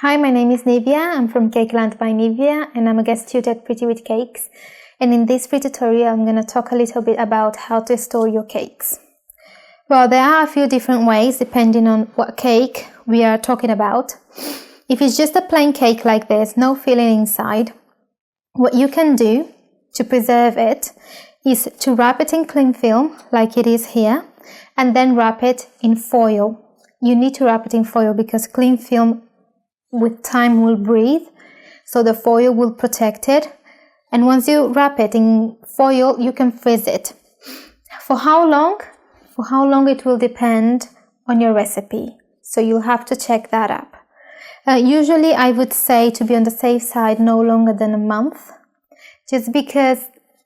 Hi, my name is Nivia. I'm from Cakeland by Nivia and I'm a guest tutor at Witty Cakes. And in this free tutorial, I'm going to talk a little bit about how to store your cakes. Well, there are a few different ways depending on what cake we are talking about. If it's just a plain cake like this, no filling inside, what you can do to preserve it is to wrap it in cling film like it is here and then wrap it in foil. You need to wrap it in foil because cling film with time will breathe, so the foil will protect it. And once you wrap it in foil, you can freeze it. For how long? For how long it will depend on your recipe, so you'll have to check that up. Usually I would say, to be on the safe side, no longer than a month, just because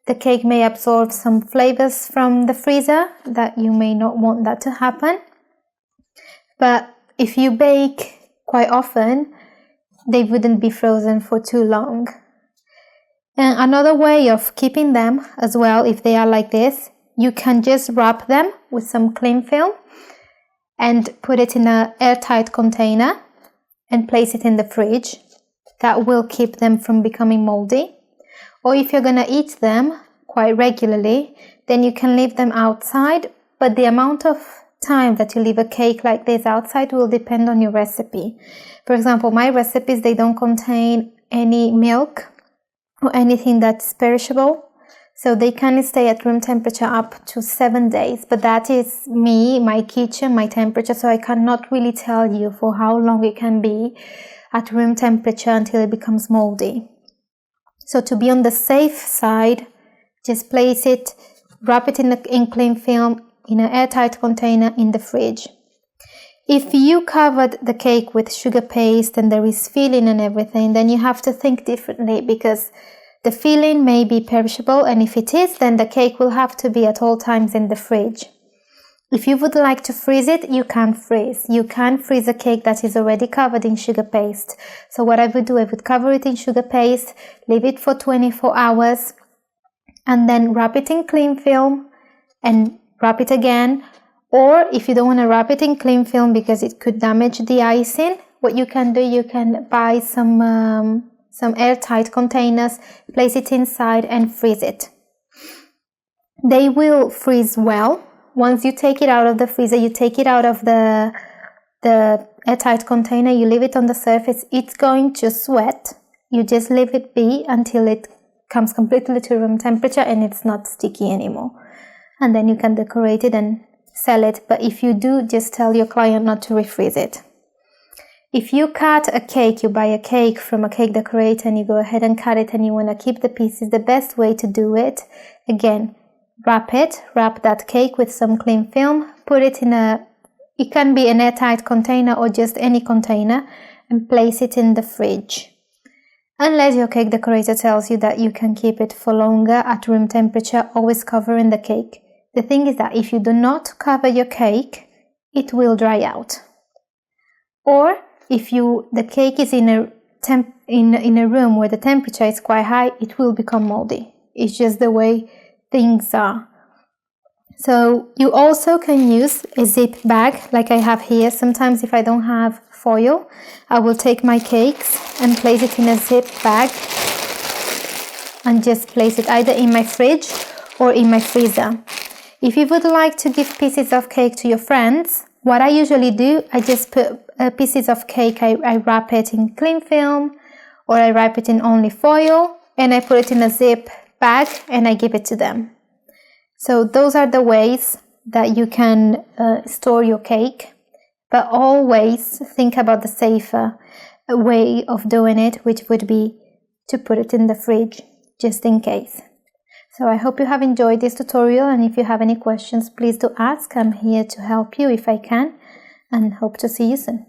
the cake may absorb some flavors from the freezer that you may not want that to happen. But if you bake quite often, they wouldn't be frozen for too long. And another way of keeping them as well, if they are like this, you can just wrap them with some cling film and put it in an airtight container and place it in the fridge. That will keep them from becoming moldy. Or if you're going to eat them quite regularly, then you can leave them outside, but the amount of time that you leave a cake like this outside will depend on your recipe. For example, my recipes, they don't contain any milk or anything that's perishable, so they can stay at room temperature up to 7 days. But that is me, my kitchen, my temperature, so I cannot really tell you for how long it can be at room temperature until it becomes moldy. So to be on the safe side, just place it, wrap it in cling film in an airtight container in the fridge. If you covered the cake with sugar paste and there is filling and everything, then you have to think differently, because the filling may be perishable, and if it is, then the cake will have to be at all times in the fridge. If you would like to freeze it, you can freeze. You can freeze a cake that is already covered in sugar paste. So what I would do, I would cover it in sugar paste, leave it for 24 hours, and then wrap it in cling film and wrap it again. Or if you don't want to wrap it in cling film because it could damage the icing, what you can do, you can buy some airtight containers, place it inside and freeze it. They will freeze well. Once you take it out of the freezer, you take it out of the airtight container, you leave it on the surface, it's going to sweat. You just leave it be until it comes completely to room temperature and it's not sticky anymore. And then you can decorate it and sell it. But if you do, just tell your client not to refreeze it. If you cut a cake, you buy a cake from a cake decorator and you go ahead and cut it and you want to keep the pieces, the best way to do it, again, wrap that cake with some cling film, put it in it can be an airtight container or just any container, and place it in the fridge. Unless your cake decorator tells you that you can keep it for longer at room temperature, always covering the cake. The thing is that if you do not cover your cake, it will dry out. Or if the cake is in a room where the temperature is quite high, it will become moldy. It's just the way things are. So you also can use a zip bag like I have here. Sometimes if I don't have foil, I will take my cakes and place it in a zip bag and just place it either in my fridge or in my freezer. If you would like to give pieces of cake to your friends, what I usually do, I just put pieces of cake, I wrap it in cling film or I wrap it in only foil and I put it in a zip bag and I give it to them. So those are the ways that you can store your cake, but always think about the safer way of doing it, which would be to put it in the fridge just in case. So I hope you have enjoyed this tutorial, and if you have any questions, please do ask. I'm here to help you if I can, and hope to see you soon.